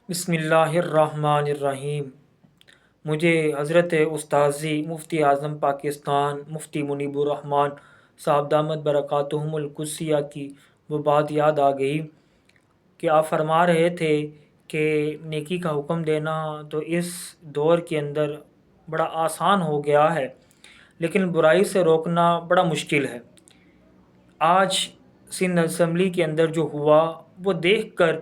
بسم اللہ الرحمن الرحیم۔ مجھے حضرت استاذی مفتی اعظم پاکستان مفتی منیب الرحمن صاحب دامت برکاتہم القدسیہ کی وہ بات یاد آ گئی کہ آپ فرما رہے تھے کہ نیکی کا حکم دینا تو اس دور کے اندر بڑا آسان ہو گیا ہے، لیکن برائی سے روکنا بڑا مشکل ہے۔ آج سندھ اسمبلی کے اندر جو ہوا وہ دیکھ کر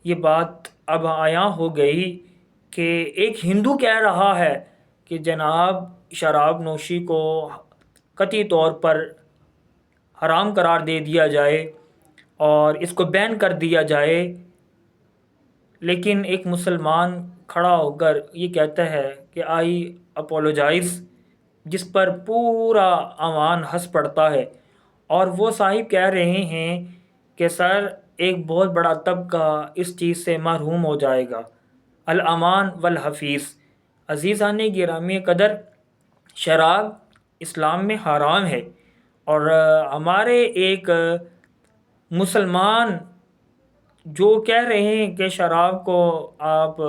یہ بات اب عیاں ہو گئی کہ ایک ہندو کہہ رہا ہے کہ جناب شراب نوشی کو قطعی طور پر حرام قرار دے دیا جائے اور اس کو بین کر دیا جائے، لیکن ایک مسلمان کھڑا ہو کر یہ کہتا ہے کہ آئی اپولوجائز، جس پر پورا عوام ہنس پڑتا ہے۔ اور وہ صاحب کہہ رہے ہیں کہ سر ایک بہت بڑا طبقہ اس چیز سے محروم ہو جائے گا۔ الامان والحفیظ، عزیزان گرامی قدر، شراب اسلام میں حرام ہے، اور ہمارے ایک مسلمان جو کہہ رہے ہیں کہ شراب کو آپ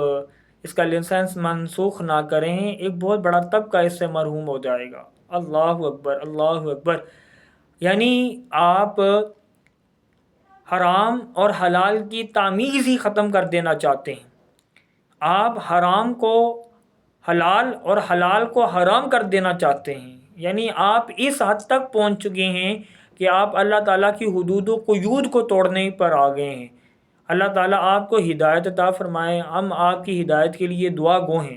اس کا لائسنس منسوخ نہ کریں، ایک بہت بڑا طبقہ اس سے محروم ہو جائے گا۔ اللہ اکبر، اللہ اکبر۔ یعنی آپ حرام اور حلال کی تمیز ہی ختم کر دینا چاہتے ہیں۔ آپ حرام کو حلال اور حلال کو حرام کر دینا چاہتے ہیں۔ یعنی آپ اس حد تک پہنچ چکے ہیں کہ آپ اللہ تعالیٰ کی حدود و قیود کو توڑنے پر آ گئے ہیں۔ اللہ تعالیٰ آپ کو ہدایت عطا فرمائے، ہم آپ کی ہدایت کے لیے دعا گو ہیں،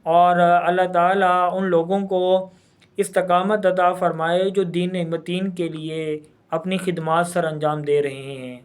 اور اللہ تعالیٰ ان لوگوں کو استقامت عطا فرمائے جو دین متین کے لیے اپنی خدمات سر انجام دے رہے ہیں۔